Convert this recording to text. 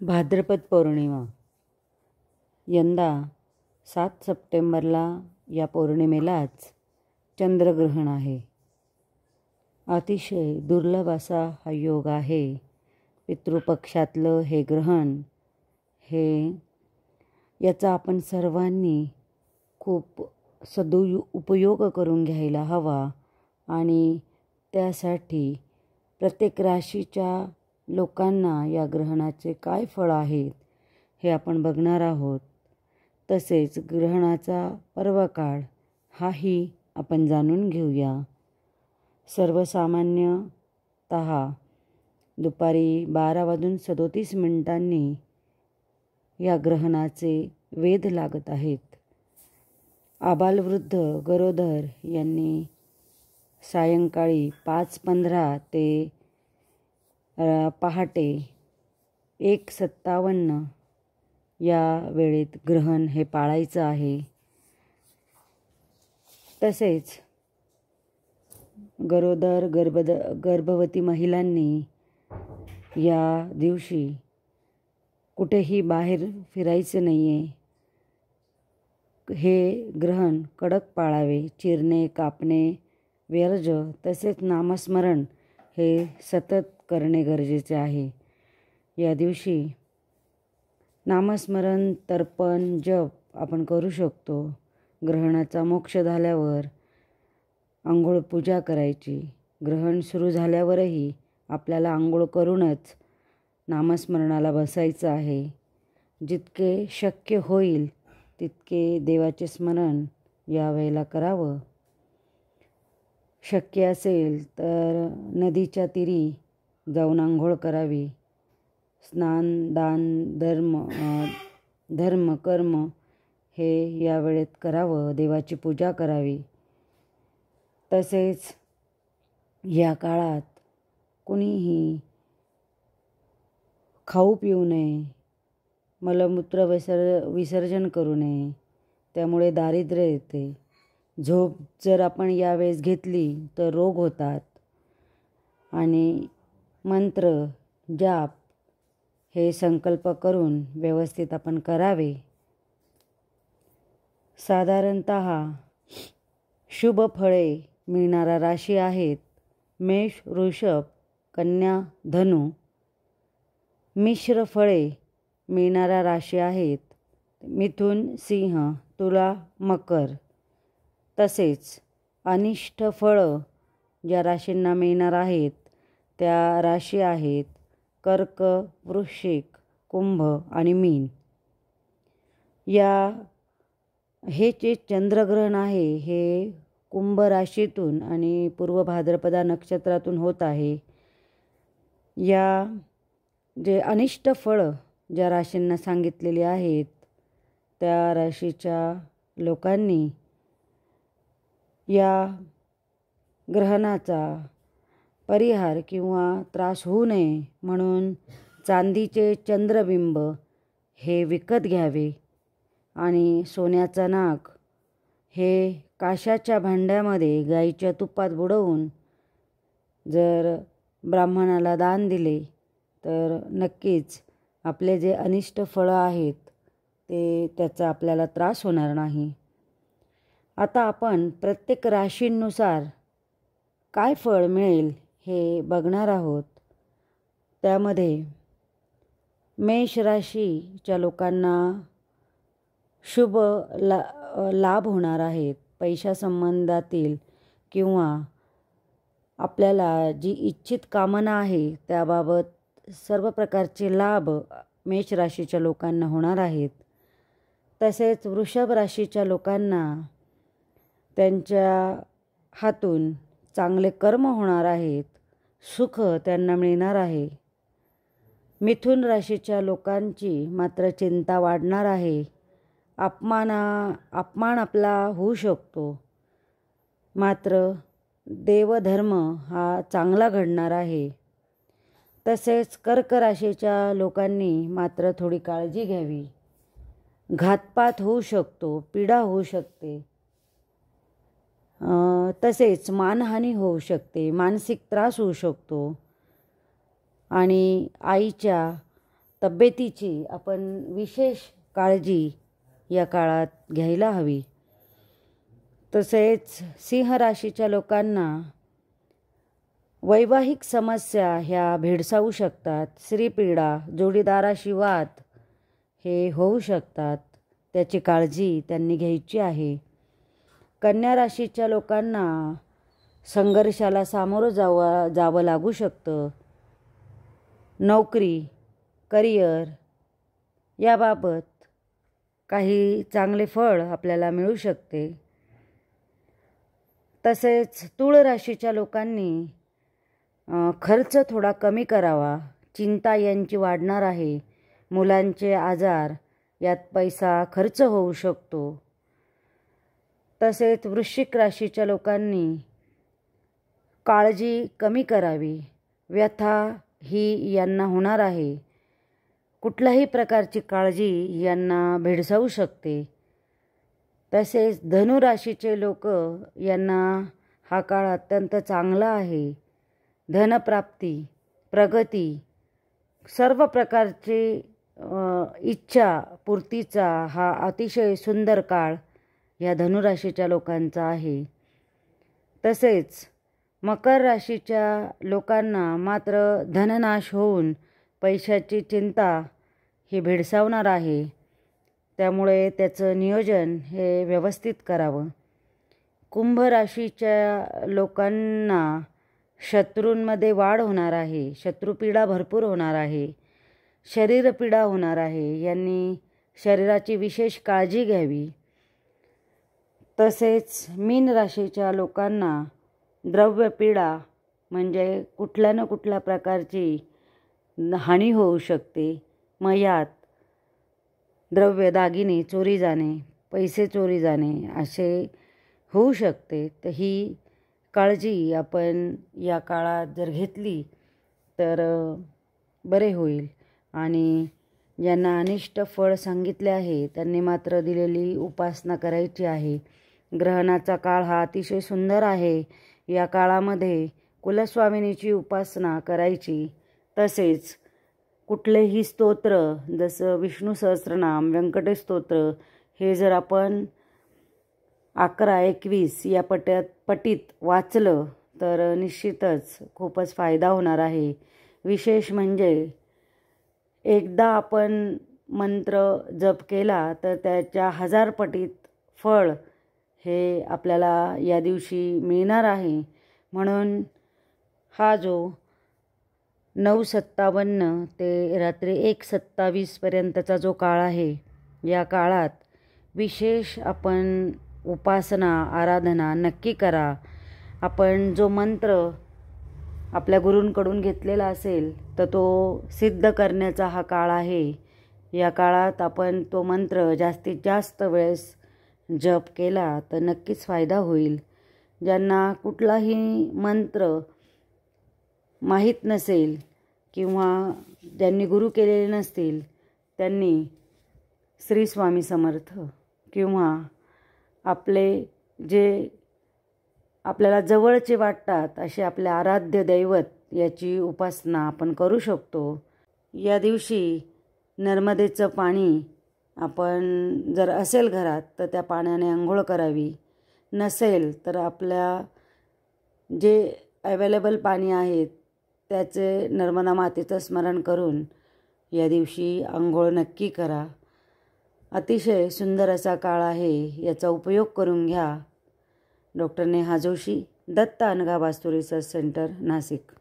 भाद्रपद पौर्णिमा यंदा 7 सप्टेंबरला या पौर्णिमेलाच चंद्रग्रहण आहे. अतिशय दुर्लभ असा हा योग आहे. पितृपक्षातलं हे ग्रहण याचा आपण सर्वांनी खूप उपयोग करून घ्यायला हवा आणि त्यासाठी प्रत्येक राशीच्या लोकांना या ग्रहणाचे काय फळ आहेत हे आपण बघणार आहोत. तसेच ग्रहणाचा पर्वकाळ हाही आपण जाणून घेऊया. सर्वसामान्यतः दुपारी 12:37 या ग्रहणाचे वेध लागत आहेत. आबालवृद्ध गरोदर यांनी सायंकाळी 5:15 ते पहाटे 1:57 या वेळेत ग्रहण हे पाळायचं आहे. तसेच गरोदर गर्भवती महिलांनी या दिवशी कुठेही बाहेर फिरायचं नाही आहे. हे ग्रहण कडक पाळावे. चिरणे कापणे वर्ज तसेच नामस्मरण हे सतत करणे गरजेचे आहे. या दिवशी नामस्मरण तर्पण जप आपण करू शकतो. ग्रहणाचा मोक्ष झाल्यावर आंघोळ पूजा करायची. ग्रहण सुरू झाल्यावरही आपल्याला आंघोळ करूनच नामस्मरणाला बसायचं आहे. जितके शक्य होईल तितके देवाचे स्मरण या वेळेला करावं. शक्य असेल तर नदीच्या तीरी जाऊन आंघोळ करावी. स्नान दान धर्म कर्म हे या वेळेत करावं. देवाची पूजा करावी. तसेच या काळात कुणीही खाऊ पिऊ नये. मलमूत्र विसर्जन करू नये. त्यामुळे दारिद्र्य येते. झोप जर आपण यावेळेस घेतली तर रोग होतात. आणि मंत्र जाप हे संकल्प करून व्यवस्थित आपण करावे. साधारणतः शुभ फळे मिळणारा राशी आहेत मेष वृषभ कन्या धनु. मिश्र फळे मिळणाऱ्या राशी आहेत मिथुन सिंह तुला मकर. तसेच अनिष्ट फळं ज्या राशींना मिळणार आहेत त्या राशी आहेत कर्क वृश्चिक कुंभ आणि मीन. हे जे चंद्रग्रहण आहे हे कुंभ राशीतून आणि पूर्व भाद्रपदा नक्षत्रातून होत आहे. या जे अनिष्ट फळं ज्या राशींना सांगितलेली आहेत त्या राशीच्या लोकांनी या ग्रहणाचा परिहार किंवा त्रास होऊ नये म्हणून चांदीचे चंद्रबिंब हे विकत घ्यावे. आणि सोन्याचा नाग हे काशाच्या भांड्यामध्ये गाईच्या तुपात बुडवून जर ब्राह्मणाला दान दिले तर नक्कीच आपले जे अनिष्ट फळं आहेत त्याचा आपल्याला त्रास होणार नाही. आता आपण प्रत्येक राशींनुसार काय फळ मिळेल हे बघणार आहोत. त्यामध्ये मेष राशीच्या लोकांना शुभ लाभ होणार आहेत. पैशासंबंधातील किंवा आपल्याला जी इच्छित कामना आहे त्याबाबत सर्व प्रकारचे लाभ मेष राशीच्या लोकांना होणार आहेत. तसेच वृषभ राशीच्या लोकांना त्यांच्या हातून चांगले कर्म होणार आहेत. सुख त्यांना मिळणार आहे. मिथुन राशीच्या लोकांची मात्र चिंता वाढणार आहे. अपमान आपला होऊ शकतो. मात्र देवधर्म हा चांगला घडणार आहे. तसेच कर्क राशीच्या लोकांनी मात्र थोडी काळजी घ्यावी. घातपात होऊ शकतो. पीडा होऊ शकते. तसेच मानहानी होऊ शकते. मानसिक त्रास होऊ शकतो. आणि आईच्या तब्येतीची आपण विशेष काळजी या काळात घ्यायला हवी. तसेच सिंह राशीच्या लोकांना वैवाहिक समस्या ह्या भेडसावू शकतात. स्त्रीपीडा, जोडीदाराशी वाद हे होऊ शकतात. त्याची काळजी त्यांनी घ्यायची आहे. कन्या राशीच्या लोकांना संघर्षाला सामोरं जावं लागू शकतं. नोकरी, करिअर याबाबत काही चांगले फळ आपल्याला मिळू शकते. तसेच तुळ राशीच्या लोकांनी खर्च थोडा कमी करावा. चिंता यांची वाढणार आहे. मुलांचे आजार यात पैसा खर्च होऊ शकतो. तसेच वृश्चिक राशीच्या लोकांनी काळजी कमी करावी. व्यथा ही यांना होणार आहे. कुठल्याही प्रकारची काळजी यांना भेडसावू शकते. तसेच धनुराशीचे लोक यांना हा काळ अत्यंत चांगला आहे. धनप्राप्ती, प्रगती, सर्व प्रकारची इच्छा पूर्तीचा हा अतिशय सुंदर काळ या धनुराशीच्या लोकांचा आहे. तसेच मकर राशीच्या लोकांना मात्र धननाश होऊन पैशाची चिंता ही भेडसावणार आहे. त्यामुळे त्याचं नियोजन हे व्यवस्थित करावं. कुंभ राशीच्या लोकांना शत्रूंमध्ये वाढ होणार आहे. शत्रुपीडा भरपूर होणार आहे. शरीरपीडा होणार आहे. यांनी शरीराची विशेष काळजी घ्यावी. तसेच मीन राशीच्या लोकांना द्रव्यपीडा म्हणजे कुठल्या न कुठल्या प्रकारची हानी होऊ शकते. मयात द्रव्य दागिने चोरी जाणे, पैसे चोरी जाणे असे होऊ शकते. तर ही काळजी आपण या काळात जर घेतली तर बरे होईल. आणि ज्यांना अनिष्ट फळ सांगितले आहे त्यांनी मात्र दिलेली उपासना करायची आहे. ग्रहणाचा काळ हा अतिशय सुंदर आहे. या काळामध्ये कुलस्वामिनीची उपासना करायची. तसेच कुठलेही स्तोत्र जसं विष्णू सहस्त्रनाम, व्यंकटेश स्तोत्र हे जर आपण 11-21 या पटीत वाचलं तर निश्चितच खूपच फायदा होणार आहे. विशेष म्हणजे एकदा आपण मंत्र जप केला तर त्याच्या 1000 पटीत फळ हे आपल्याला या दिवशी मिळणार आहे. म्हणून हा जो 9:57 ते रात्री 1:27 पर्यंतचा जो काळ आहे या काळात विशेष आपण उपासना आराधना नक्की करा. आपण जो मंत्र आपल्या गुरूंकडून घेतलेला असेल तर तो सिद्ध करण्याचा हा काळ आहे. या काळात आपण तो मंत्र जास्तीत जास्त वेळेस जप केला तर नक्कीच फायदा होईल. ज्यांना कुठलाही मंत्र माहीत नसेल किंवा ज्यांनी गुरु केलेले नसतील त्यांनी श्री स्वामी समर्थ किंवा आपले जे आपल्याला जवळचे वाटतात असे आपले आराध्य दैवत याची उपासना आपण करू शकतो. या दिवशी नर्मदेचं पाणी आपण जर असेल घरात तर त्या पाण्याने आंघोळ करावी. नसेल तर आपल्या जे अवेलेबल पाणी आहेत त्याचे नर्मदा मातेचं स्मरण करून या दिवशी आंघोळ नक्की करा. अतिशय सुंदर असा काळ आहे. याचा उपयोग करून घ्या. डॉक्टर नेहा जोशी, दत्त अनघा वास्तू रिसर्च सेंटर, नाशिक.